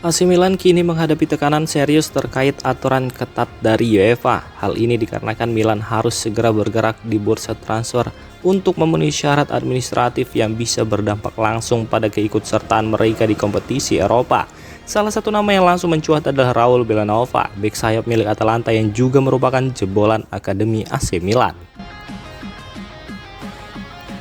AC Milan kini menghadapi tekanan serius terkait aturan ketat dari UEFA. Hal ini dikarenakan Milan harus segera bergerak di bursa transfer untuk memenuhi syarat administratif yang bisa berdampak langsung pada keikutsertaan mereka di kompetisi Eropa. Salah satu nama yang langsung mencuat adalah Raul Bellanova, bek sayap milik Atalanta yang juga merupakan jebolan akademi AC Milan.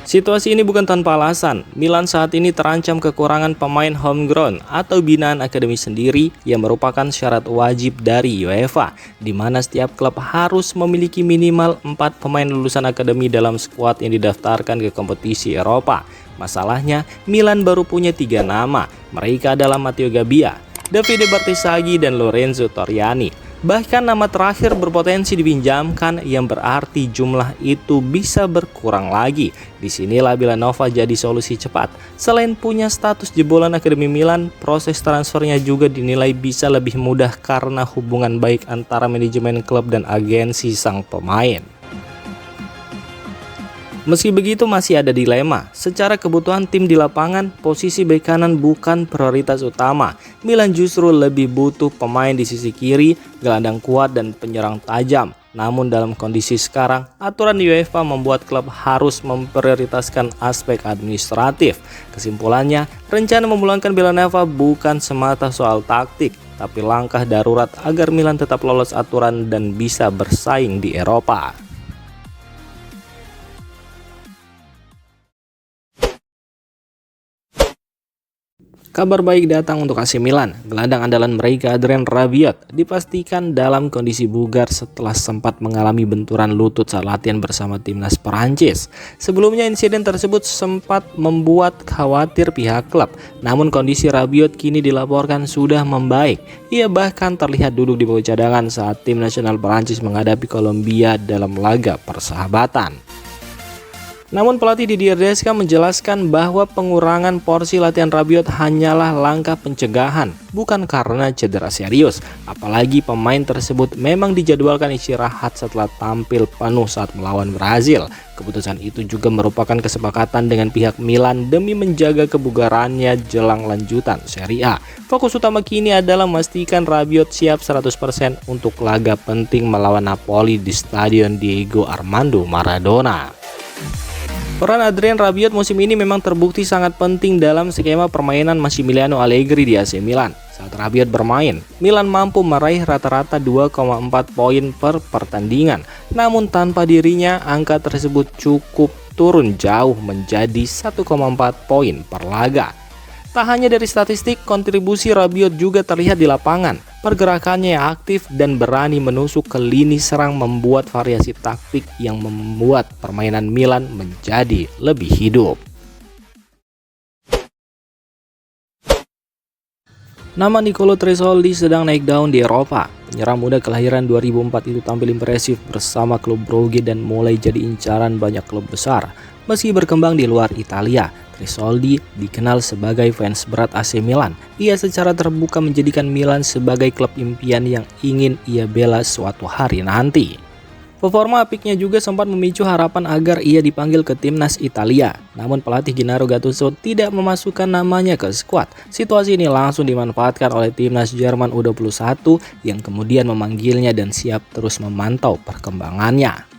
Situasi ini bukan tanpa alasan. Milan saat ini terancam kekurangan pemain homegrown atau binaan akademi sendiri yang merupakan syarat wajib dari UEFA, di mana setiap klub harus memiliki minimal 4 pemain lulusan akademi dalam skuad yang didaftarkan ke kompetisi Eropa. Masalahnya, Milan baru punya 3 nama. Mereka adalah Matteo Gabbia, Davide Bartesaghi, dan Lorenzo Torriani. Bahkan nama terakhir berpotensi dipinjamkan yang berarti jumlah itu bisa berkurang lagi. Disinilah Bellanova jadi solusi cepat. Selain punya status jebolan akademi Milan, proses transfernya juga dinilai bisa lebih mudah karena hubungan baik antara manajemen klub dan agensi sang pemain. Meski begitu masih ada dilema. Secara kebutuhan tim di lapangan, posisi bek kanan bukan prioritas utama. Milan justru lebih butuh pemain di sisi kiri, gelandang kuat dan penyerang tajam. Namun dalam kondisi sekarang, aturan UEFA membuat klub harus memprioritaskan aspek administratif. Kesimpulannya, rencana memulangkan Bellanova bukan semata soal taktik, tapi langkah darurat agar Milan tetap lolos aturan dan bisa bersaing di Eropa. Kabar baik datang untuk AC Milan. Gelandang andalan mereka Adrien Rabiot dipastikan dalam kondisi bugar setelah sempat mengalami benturan lutut saat latihan bersama timnas Perancis. Sebelumnya insiden tersebut sempat membuat khawatir pihak klub. Namun kondisi Rabiot kini dilaporkan sudah membaik. Ia bahkan terlihat duduk di bangku cadangan saat tim nasional Perancis menghadapi Kolombia dalam laga persahabatan. Namun pelatih Didier Deschamps menjelaskan bahwa pengurangan porsi latihan Rabiot hanyalah langkah pencegahan, bukan karena cedera serius. Apalagi pemain tersebut memang dijadwalkan istirahat setelah tampil penuh saat melawan Brazil. Keputusan itu juga merupakan kesepakatan dengan pihak Milan demi menjaga kebugarannya jelang lanjutan Serie A. Fokus utama kini adalah memastikan Rabiot siap 100% untuk laga penting melawan Napoli di Stadion Diego Armando Maradona. Peran Adrien Rabiot musim ini memang terbukti sangat penting dalam skema permainan Massimiliano Allegri di AC Milan. Saat Rabiot bermain, Milan mampu meraih rata-rata 2,4 poin per pertandingan. Namun tanpa dirinya, angka tersebut cukup turun jauh menjadi 1,4 poin per laga. Tak hanya dari statistik, kontribusi Rabiot juga terlihat di lapangan. Pergerakannya yang aktif dan berani menusuk ke lini serang membuat variasi taktik yang membuat permainan Milan menjadi lebih hidup. Nama Nicolo Tresoldi sedang naik daun di Eropa. Penyerang muda kelahiran 2004 itu tampil impresif bersama klub Brugge dan mulai jadi incaran banyak klub besar. Meski berkembang di luar Italia, Tresoldi dikenal sebagai fans berat AC Milan. Ia secara terbuka menjadikan Milan sebagai klub impian yang ingin ia bela suatu hari nanti. Performa apiknya juga sempat memicu harapan agar ia dipanggil ke timnas Italia. Namun pelatih Gennaro Gattuso tidak memasukkan namanya ke skuad. Situasi ini langsung dimanfaatkan oleh timnas Jerman U21 yang kemudian memanggilnya dan siap terus memantau perkembangannya.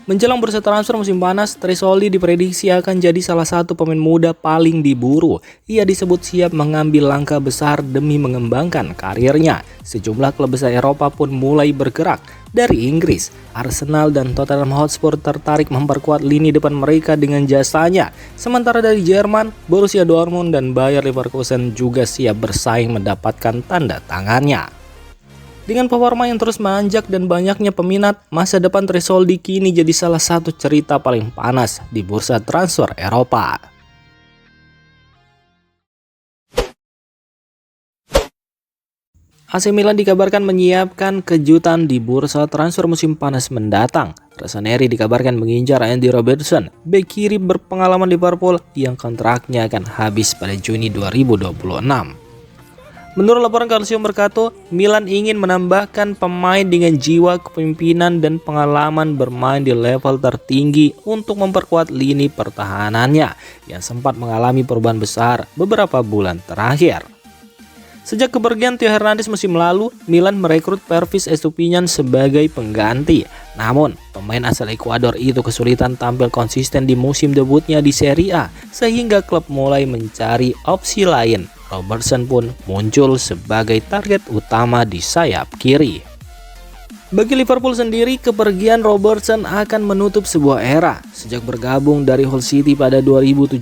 Menjelang bursa transfer musim panas, Tresoldi diprediksi akan jadi salah satu pemain muda paling diburu. Ia disebut siap mengambil langkah besar demi mengembangkan karirnya. Sejumlah klub besar Eropa pun mulai bergerak. Dari Inggris, Arsenal dan Tottenham Hotspur tertarik memperkuat lini depan mereka dengan jasanya. Sementara dari Jerman, Borussia Dortmund dan Bayer Leverkusen juga siap bersaing mendapatkan tanda tangannya. Dengan performa yang terus menanjak dan banyaknya peminat, masa depan Tresoldi kini jadi salah satu cerita paling panas di bursa transfer Eropa. AC Milan dikabarkan menyiapkan kejutan di bursa transfer musim panas mendatang. Rossoneri dikabarkan mengincar Andy Robertson, bek kiri berpengalaman Liverpool yang kontraknya akan habis pada Juni 2026. Menurut laporan Calcio Mercato, Milan ingin menambahkan pemain dengan jiwa kepemimpinan dan pengalaman bermain di level tertinggi untuk memperkuat lini pertahanannya yang sempat mengalami perubahan besar beberapa bulan terakhir. Sejak kepergian Theo Hernandez musim lalu, Milan merekrut Pervis Estupiñán sebagai pengganti. Namun, pemain asal Ekuador itu kesulitan tampil konsisten di musim debutnya di Serie A, sehingga klub mulai mencari opsi lain. Robertson pun muncul sebagai target utama di sayap kiri. Bagi Liverpool sendiri, kepergian Robertson akan menutup sebuah era. Sejak bergabung dari Hull City pada 2017,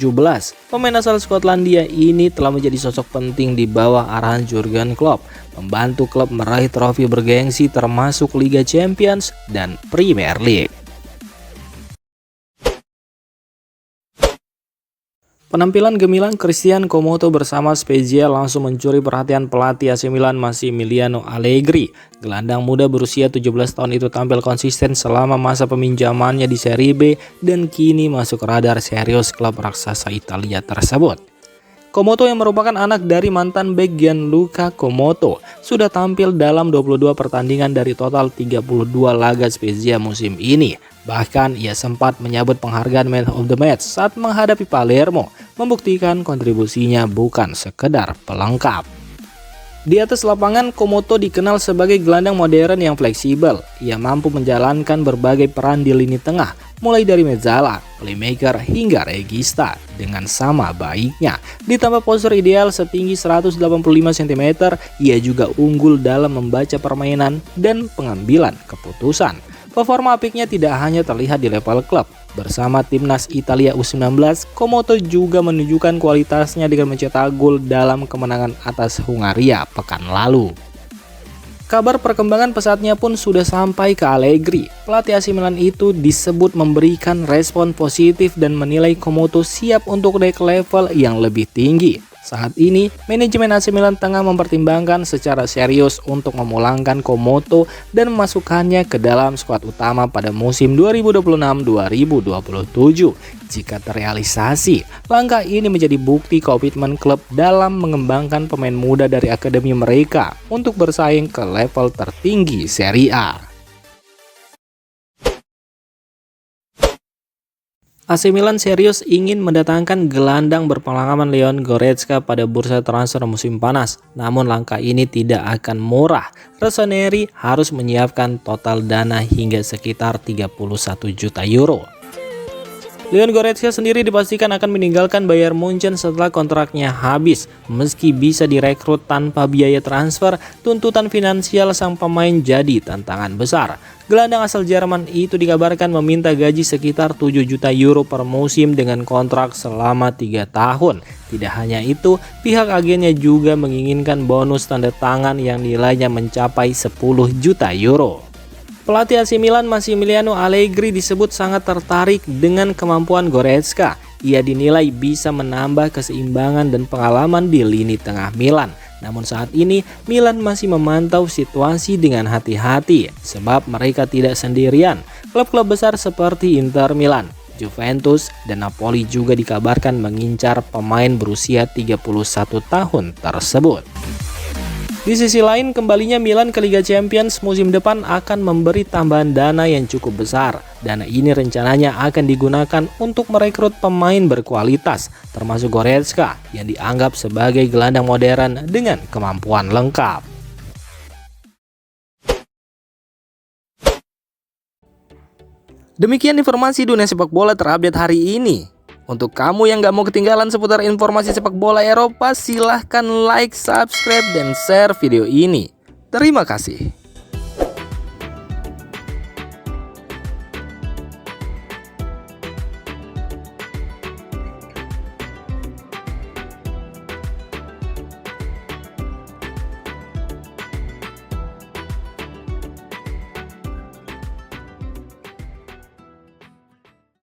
pemain asal Skotlandia ini telah menjadi sosok penting di bawah arahan Jurgen Klopp, membantu klub meraih trofi bergengsi termasuk Liga Champions dan Premier League. Penampilan gemilang Christian Komoto bersama Spezia langsung mencuri perhatian pelatih AC Milan Massimiliano Allegri. Gelandang muda berusia 17 tahun itu tampil konsisten selama masa peminjamannya di Serie B dan kini masuk radar serius klub raksasa Italia tersebut. Komoto yang merupakan anak dari mantan bek Gianluca Komoto sudah tampil dalam 22 pertandingan dari total 32 laga Spezia musim ini. Bahkan ia sempat menyabet penghargaan Man of the Match saat menghadapi Palermo, membuktikan kontribusinya bukan sekedar pelengkap. Di atas lapangan, Komoto dikenal sebagai gelandang modern yang fleksibel. Ia mampu menjalankan berbagai peran di lini tengah, mulai dari mezzala, playmaker hingga regista dengan sama baiknya. Ditambah postur ideal setinggi 185 cm, ia juga unggul dalam membaca permainan dan pengambilan keputusan. Performa apiknya tidak hanya terlihat di level klub. Bersama timnas Italia U19, Komoto juga menunjukkan kualitasnya dengan mencetak gol dalam kemenangan atas Hungaria pekan lalu. Kabar perkembangan pesatnya pun sudah sampai ke Allegri. Pelatih AC Milan itu disebut memberikan respon positif dan menilai Komoto siap untuk naik level yang lebih tinggi. Saat ini, manajemen AC Milan tengah mempertimbangkan secara serius untuk memulangkan Komoto dan memasukkannya ke dalam skuad utama pada musim 2026-2027. Jika terrealisasi, langkah ini menjadi bukti komitmen klub dalam mengembangkan pemain muda dari akademi mereka untuk bersaing ke level tertinggi Serie A. AC Milan serius ingin mendatangkan gelandang berpengalaman Leon Goretzka pada bursa transfer musim panas. Namun langkah ini tidak akan murah. Rossoneri harus menyiapkan total dana hingga sekitar 31 juta euro. Leon Goretzka sendiri dipastikan akan meninggalkan Bayern Munchen setelah kontraknya habis. Meski bisa direkrut tanpa biaya transfer, tuntutan finansial sang pemain jadi tantangan besar. Gelandang asal Jerman itu dikabarkan meminta gaji sekitar 7 juta euro per musim dengan kontrak selama 3 tahun. Tidak hanya itu, pihak agennya juga menginginkan bonus tanda tangan yang nilainya mencapai 10 juta euro. Pelatih AC Milan Massimiliano Allegri disebut sangat tertarik dengan kemampuan Goretzka. Ia dinilai bisa menambah keseimbangan dan pengalaman di lini tengah Milan. Namun saat ini Milan masih memantau situasi dengan hati-hati sebab mereka tidak sendirian. Klub-klub besar seperti Inter Milan, Juventus, dan Napoli juga dikabarkan mengincar pemain berusia 31 tahun tersebut. Di sisi lain, kembalinya Milan ke Liga Champions musim depan akan memberi tambahan dana yang cukup besar. Dana ini rencananya akan digunakan untuk merekrut pemain berkualitas, termasuk Goretzka yang dianggap sebagai gelandang modern dengan kemampuan lengkap. Demikian informasi dunia sepak bola terupdate hari ini. Untuk kamu yang gak mau ketinggalan seputar informasi sepak bola Eropa, silahkan like, subscribe, dan share video ini. Terima kasih.